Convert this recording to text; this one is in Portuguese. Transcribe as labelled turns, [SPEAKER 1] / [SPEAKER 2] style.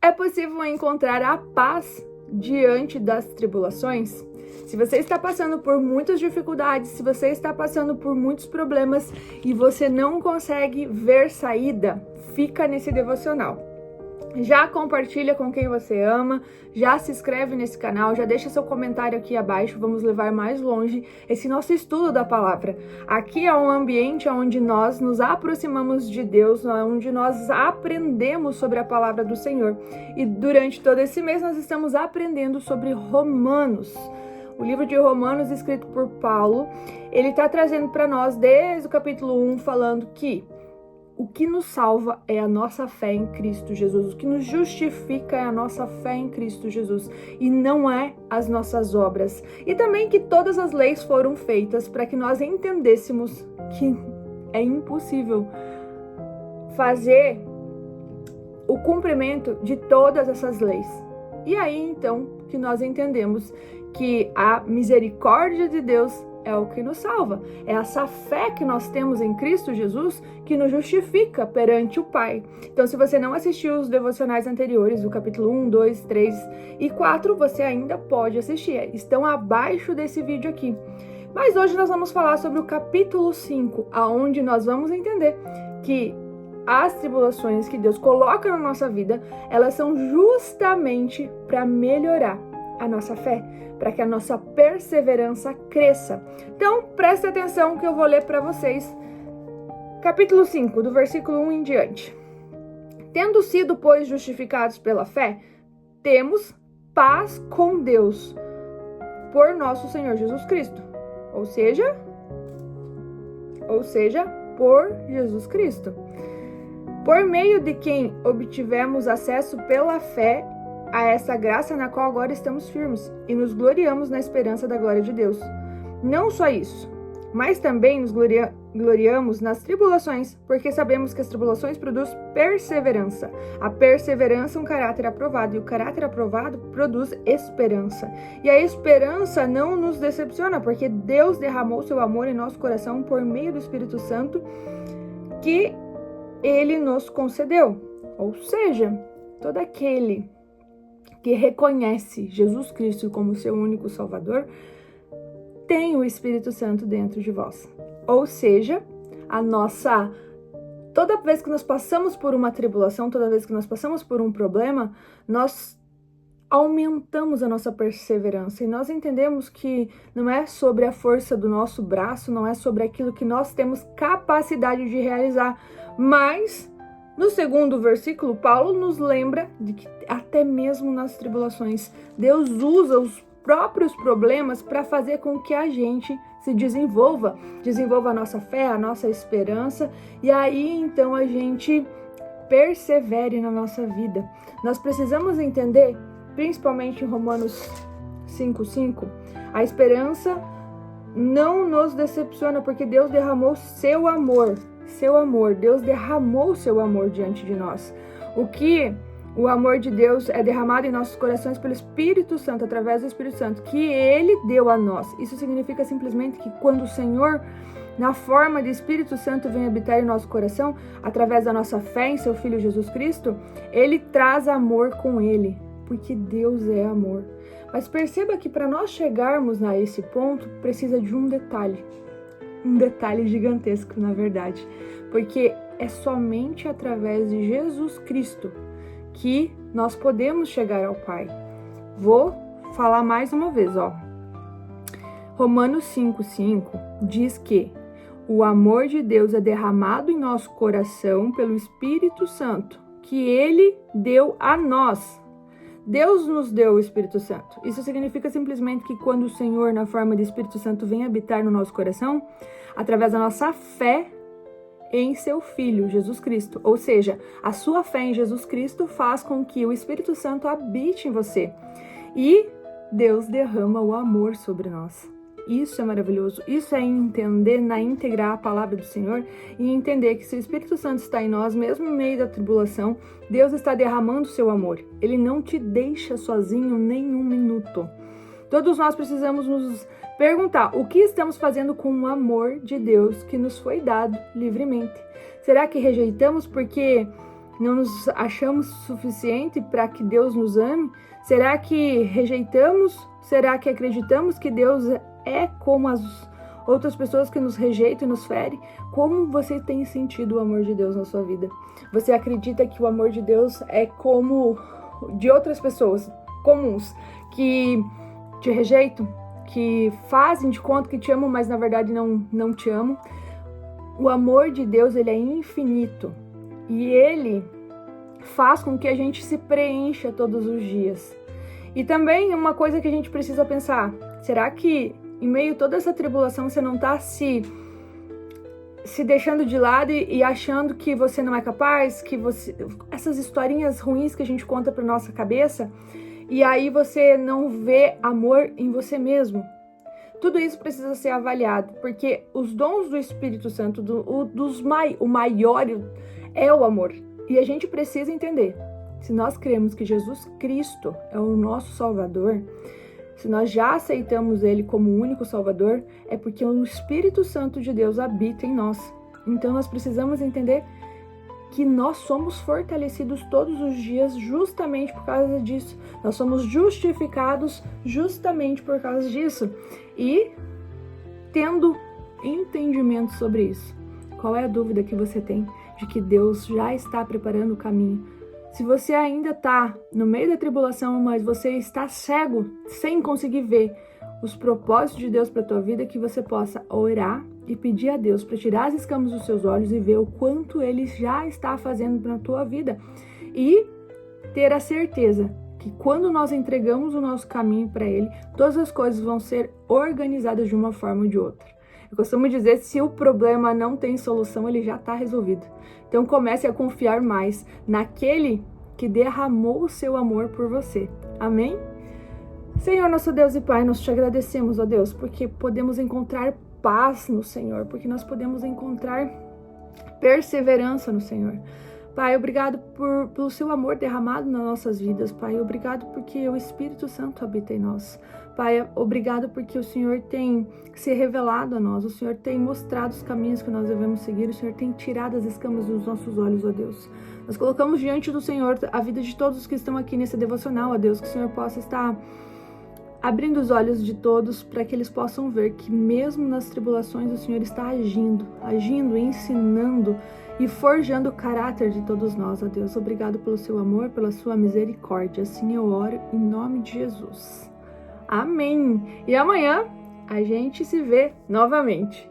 [SPEAKER 1] É possível encontrar a paz diante das tribulações? Se você está passando por muitas dificuldades, se você está passando por muitos problemas e você não consegue ver saída, fica nesse devocional. Já compartilha com quem você ama, já se inscreve nesse canal, já deixa seu comentário aqui abaixo, vamos levar mais longe esse nosso estudo da palavra. Aqui é um ambiente onde nós nos aproximamos de Deus, onde nós aprendemos sobre a palavra do Senhor. E durante todo esse mês nós estamos aprendendo sobre Romanos. O livro de Romanos, escrito por Paulo, ele está trazendo para nós, desde o capítulo 1, falando que o que nos salva é a nossa fé em Cristo Jesus. O que nos justifica é a nossa fé em Cristo Jesus. E não é as nossas obras. E também que todas as leis foram feitas para que nós entendêssemos que é impossível fazer o cumprimento de todas essas leis. E aí, então, que nós entendemos que a misericórdia de Deus é o que nos salva. É essa fé que nós temos em Cristo Jesus que nos justifica perante o Pai. Então, se você não assistiu os devocionais anteriores, do capítulo 1, 2, 3 e 4, você ainda pode assistir. Estão abaixo desse vídeo aqui. Mas hoje nós vamos falar sobre o capítulo 5, aonde nós vamos entender que as tribulações que Deus coloca na nossa vida, elas são justamente para melhorar a nossa fé, para que a nossa perseverança cresça. Então, presta atenção que eu vou ler para vocês. Capítulo 5, do versículo 1 em diante. Tendo sido, pois, justificados pela fé, temos paz com Deus, por nosso Senhor Jesus Cristo. Ou seja, por Jesus Cristo. Por meio de quem obtivemos acesso pela fé a essa graça na qual agora estamos firmes e nos gloriamos na esperança da glória de Deus. Não só isso, mas também nos gloriamos nas tribulações, porque sabemos que as tribulações produzem perseverança. A perseverança é um caráter aprovado, e o caráter aprovado produz esperança. E a esperança não nos decepciona, porque Deus derramou seu amor em nosso coração por meio do Espírito Santo que Ele nos concedeu. Ou seja, todo aquele que reconhece Jesus Cristo como seu único Salvador, tem o Espírito Santo dentro de vós. Ou seja, toda vez que nós passamos por uma tribulação, toda vez que nós passamos por um problema, nós aumentamos a nossa perseverança e nós entendemos que não é sobre a força do nosso braço, não é sobre aquilo que nós temos capacidade de realizar, mas no segundo versículo, Paulo nos lembra de que até mesmo nas tribulações, Deus usa os próprios problemas para fazer com que a gente se desenvolva a nossa fé, a nossa esperança, e aí então a gente persevere na nossa vida. Nós precisamos entender, principalmente em Romanos 5:5, a esperança não nos decepciona, porque Deus derramou seu amor, Deus derramou seu amor diante de nós. O amor de Deus é derramado em nossos corações pelo Espírito Santo, através do Espírito Santo, que Ele deu a nós. Isso significa simplesmente que quando o Senhor, na forma de Espírito Santo, vem habitar em nosso coração, através da nossa fé em seu Filho Jesus Cristo, Ele traz amor com Ele, porque Deus é amor. Mas perceba que para nós chegarmos a esse ponto, precisa de um detalhe gigantesco, na verdade, porque é somente através de Jesus Cristo que nós podemos chegar ao Pai. Vou falar mais uma vez, Romanos 5:5 diz que o amor de Deus é derramado em nosso coração pelo Espírito Santo, que Ele deu a nós. Deus nos deu o Espírito Santo. Isso significa simplesmente que quando o Senhor, na forma de Espírito Santo, vem habitar no nosso coração, através da nossa fé em seu Filho, Jesus Cristo. Ou seja, a sua fé em Jesus Cristo faz com que o Espírito Santo habite em você. E Deus derrama o amor sobre nós. Isso é maravilhoso. Isso é entender na íntegra a palavra do Senhor e entender que se o Espírito Santo está em nós, mesmo no meio da tribulação, Deus está derramando o seu amor. Ele não te deixa sozinho nem um minuto. Todos nós precisamos nos perguntar o que estamos fazendo com o amor de Deus que nos foi dado livremente. Será que rejeitamos porque não nos achamos suficiente para que Deus nos ame? Será que rejeitamos? Será que acreditamos que Deus é como as outras pessoas que nos rejeitam e nos ferem? Como você tem sentido o amor de Deus na sua vida? Você acredita que o amor de Deus é como de outras pessoas comuns que te rejeitam, que fazem de conta que te amam, mas na verdade não te amam? O amor de Deus, ele é infinito e ele faz com que a gente se preencha todos os dias. E também uma coisa que a gente precisa pensar: será que em meio a toda essa tribulação você não está se deixando de lado e achando que você não é capaz, que você... essas historinhas ruins que a gente conta para nossa cabeça, e aí você não vê amor em você mesmo? Tudo isso precisa ser avaliado, porque os dons do Espírito Santo, o maior é o amor. E a gente precisa entender, se nós cremos que Jesus Cristo é o nosso Salvador, se nós já aceitamos Ele como o único Salvador, é porque o Espírito Santo de Deus habita em nós. Então nós precisamos entender que nós somos fortalecidos todos os dias justamente por causa disso. Nós somos justificados justamente por causa disso. E tendo entendimento sobre isso, qual é a dúvida que você tem de que Deus já está preparando o caminho? Se você ainda está no meio da tribulação, mas você está cego, sem conseguir ver os propósitos de Deus para a tua vida, que você possa orar e pedir a Deus para tirar as escamas dos seus olhos e ver o quanto Ele já está fazendo na tua vida. E ter a certeza que quando nós entregamos o nosso caminho para Ele, todas as coisas vão ser organizadas de uma forma ou de outra. Eu costumo dizer, se o problema não tem solução, ele já está resolvido. Então comece a confiar mais naquele que derramou o seu amor por você. Amém? Senhor, nosso Deus e Pai, nós te agradecemos, ó Deus, porque podemos encontrar paz no Senhor, porque nós podemos encontrar perseverança no Senhor. Pai, obrigado pelo seu amor derramado nas nossas vidas, Pai. Obrigado porque o Espírito Santo habita em nós. Pai, obrigado porque o Senhor tem se revelado a nós, o Senhor tem mostrado os caminhos que nós devemos seguir, o Senhor tem tirado as escamas dos nossos olhos, ó Deus. Nós colocamos diante do Senhor a vida de todos que estão aqui nesse devocional, ó Deus, que o Senhor possa estar abrindo os olhos de todos para que eles possam ver que mesmo nas tribulações o Senhor está agindo, ensinando e forjando o caráter de todos nós, ó Deus. Obrigado pelo seu amor, pela sua misericórdia. Assim eu oro em nome de Jesus. Amém. E amanhã a gente se vê novamente.